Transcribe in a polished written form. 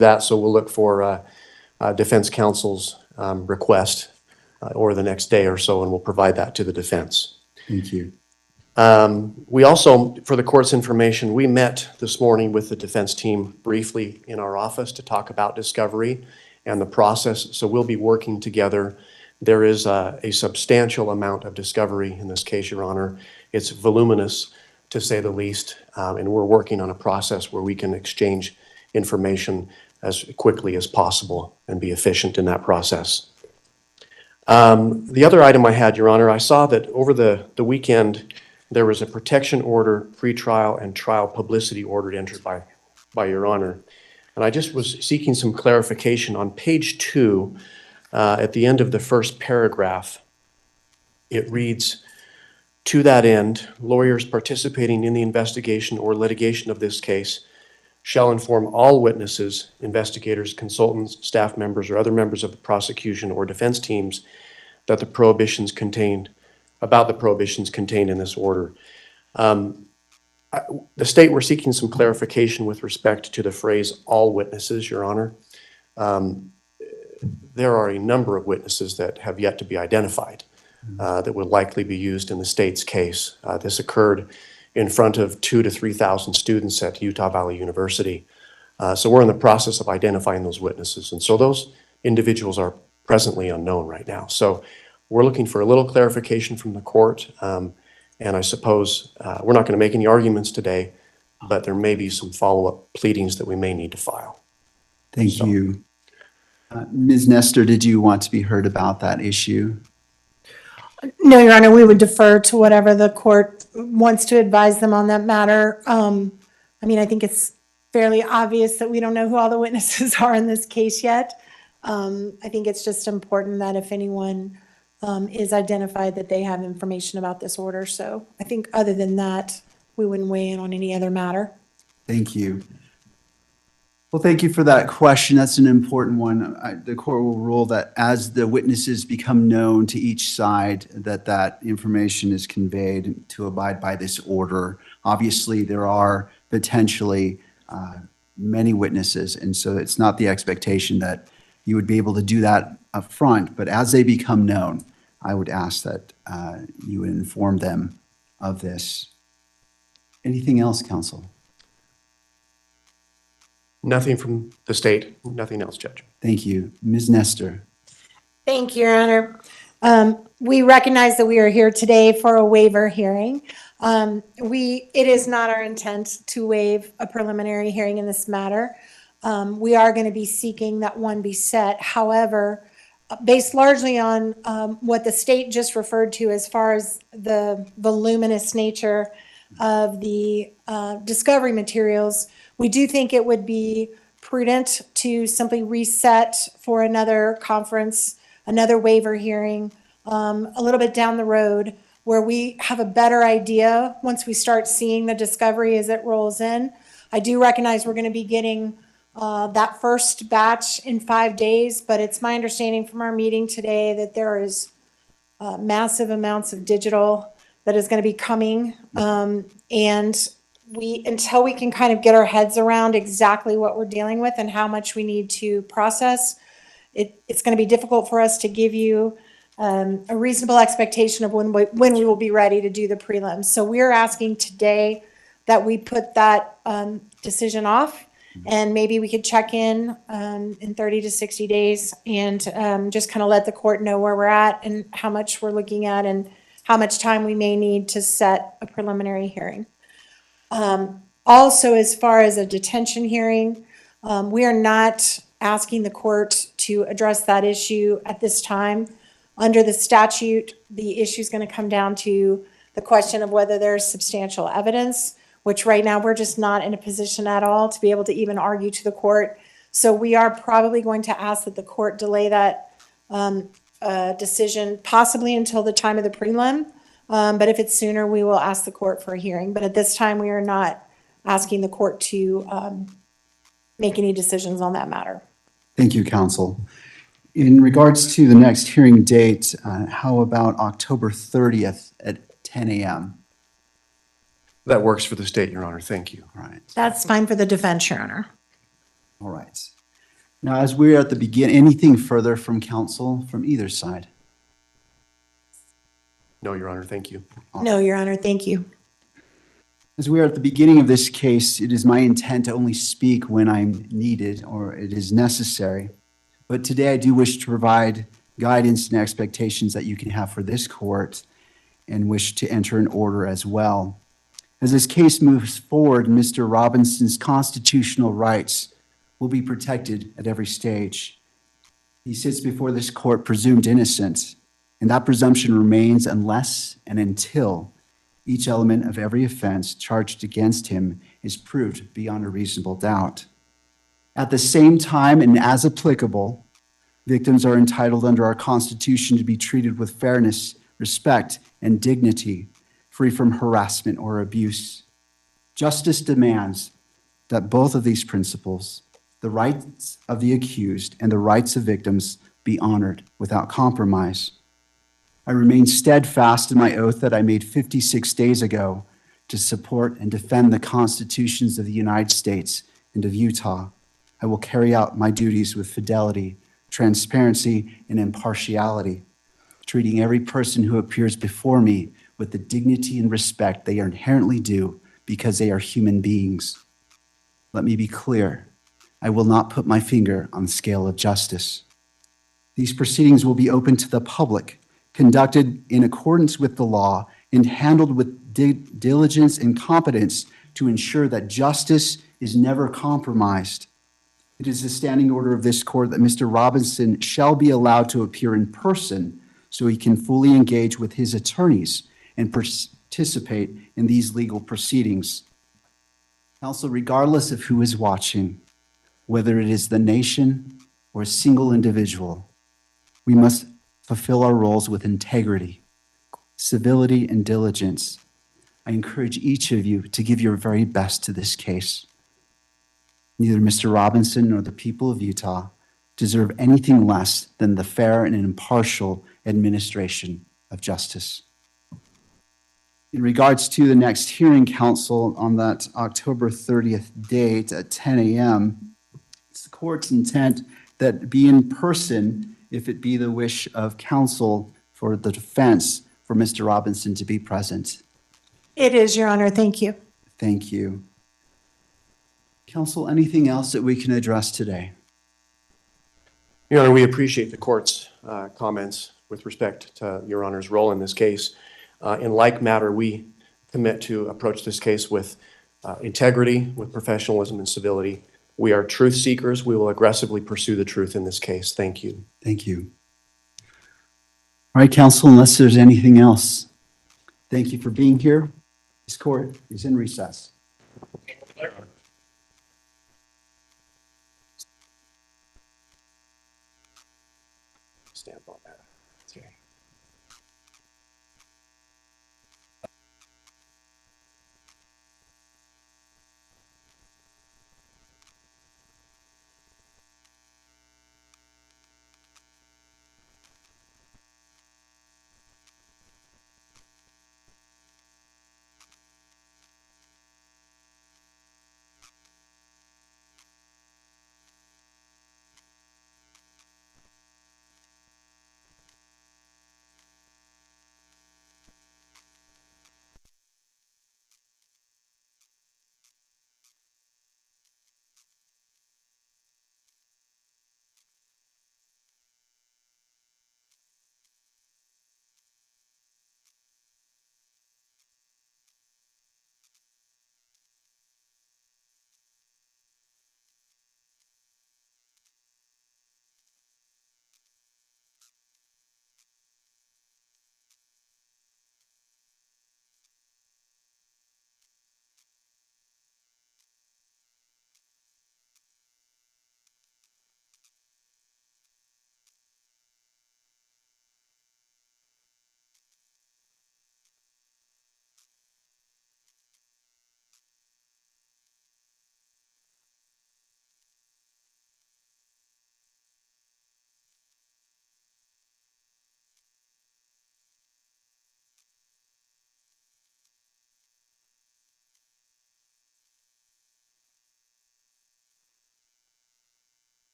that, so we'll look for defense counsel's request or the next day or so, and we'll provide that to the defense. Thank you. We also, for the court's information, we met this morning with the defense team briefly in our office to talk about discovery and the process, so we'll be working together. There is a substantial amount of discovery in this case, Your Honor. It's voluminous, to say the least, and we're working on a process where we can exchange information as quickly as possible and be efficient in that process. The other item I had, Your Honor, I saw that over the weekend, there was a protection order, pretrial, and trial publicity order entered by Your Honor. And I just was seeking some clarification. On page 2, at the end of the first paragraph, it reads, "To that end, lawyers participating in the investigation or litigation of this case shall inform all witnesses, investigators, consultants, staff members, or other members of the prosecution or defense teams that the prohibitions contained in this order." The state, we're seeking some clarification with respect to the phrase "all witnesses," Your Honor. There are a number of witnesses that have yet to be identified that will likely be used in the state's case. This occurred in front of 2,000 to 3,000 students at Utah Valley University. So we're in the process of identifying those witnesses. And so those individuals are presently unknown right now. So we're looking for a little clarification from the court. And I suppose we're not going to make any arguments today, but there may be some follow-up pleadings that we may need to file. Thank you. Ms. Nestor, did you want to be heard about that issue? No, Your Honor, we would defer to whatever the court wants to advise them on that matter. I mean, I think it's fairly obvious that we don't know who all the witnesses are in this case yet. I think it's just important that if anyone is identified, that they have information about this order. So I think other than that, we wouldn't weigh in on any other matter. Thank you. Well, thank you for that question. That's an important one. The court will rule that as the witnesses become known to each side, that information is conveyed to abide by this order. Obviously, there are potentially many witnesses, and so it's not the expectation that you would be able to do that up front, but as they become known, I would ask that you would inform them of this. Anything else, counsel? Nothing from the state, nothing else, Judge. Thank you. Ms. Nestor. Thank you, Your Honor. We recognize that we are here today for a waiver hearing. It is not our intent to waive a preliminary hearing in this matter. We are going to be seeking that one be set. However, based largely on what the state just referred to as far as the voluminous nature of the discovery materials, we do think it would be prudent to simply reset for another conference, another waiver hearing, a little bit down the road, where we have a better idea once we start seeing the discovery as it rolls in. I do recognize we're going to be getting that first batch in 5 days, but it's my understanding from our meeting today that there is massive amounts of digital that is going to be coming. And until we can kind of get our heads around exactly what we're dealing with and how much we need to process, it's going to be difficult for us to give you a reasonable expectation of when we will be ready to do the prelims. So we're asking today that we put that decision off, and maybe we could check in 30 to 60 days and just kind of let the court know where we're at and how much we're looking at and how much time we may need to set a preliminary hearing. Also, as far as a detention hearing, we are not asking the court to address that issue at this time. Under the statute, the issue is going to come down to the question of whether there's substantial evidence, which right now we're just not in a position at all to be able to even argue to the court. So we are probably going to ask that the court delay that decision possibly until the time of the prelim. But if it's sooner, we will ask the court for a hearing. But at this time, we are not asking the court to make any decisions on that matter. Thank you, counsel. In regards to the next hearing date, how about October 30th at 10 a.m.? That works for the state, Your Honor. Thank you. All right. That's fine for the defense, Your Honor. All right. Now, as we're at the begin, anything further from counsel from either side? No, Your Honor, thank you. No, Your Honor, thank you. As we are at the beginning of this case, it is my intent to only speak when I'm needed or it is necessary. But today I do wish to provide guidance and expectations that you can have for this court and wish to enter an order as well. As this case moves forward, Mr. Robinson's constitutional rights will be protected at every stage. He sits before this court presumed innocent, and that presumption remains unless and until each element of every offense charged against him is proved beyond a reasonable doubt. At the same time, and as applicable, victims are entitled under our Constitution to be treated with fairness, respect, and dignity, free from harassment or abuse. Justice demands that both of these principles, the rights of the accused and the rights of victims, be honored without compromise. I remain steadfast in my oath that I made 56 days ago to support and defend the constitutions of the United States and of Utah. I will carry out my duties with fidelity, transparency, and impartiality, treating every person who appears before me with the dignity and respect they are inherently due because they are human beings. Let me be clear. I will not put my finger on the scale of justice. These proceedings will be open to the public, conducted in accordance with the law, and handled with diligence and competence to ensure that justice is never compromised. It is the standing order of this court that Mr. Robinson shall be allowed to appear in person so he can fully engage with his attorneys and participate in these legal proceedings. Counsel, regardless of who is watching, whether it is the nation or a single individual, we must fulfill our roles with integrity, civility, and diligence. I encourage each of you to give your very best to this case. Neither Mr. Robinson nor the people of Utah deserve anything less than the fair and impartial administration of justice. In regards to the next hearing, counsel, on that October 30th date at 10 a.m., it's the court's intent that be in person if it be the wish of counsel for the defense for Mr. Robinson to be present. It is, Your Honor, thank you. Thank you. Counsel, anything else that we can address today? Your Honor, we appreciate the court's comments with respect to Your Honor's role in this case. In like matter, we commit to approach this case with integrity, with professionalism and civility. We are truth seekers. We will aggressively pursue the truth in this case. Thank you. Thank you. All right, counsel, unless there's anything else, thank you for being here. This court is in recess. Stamp on that. Okay.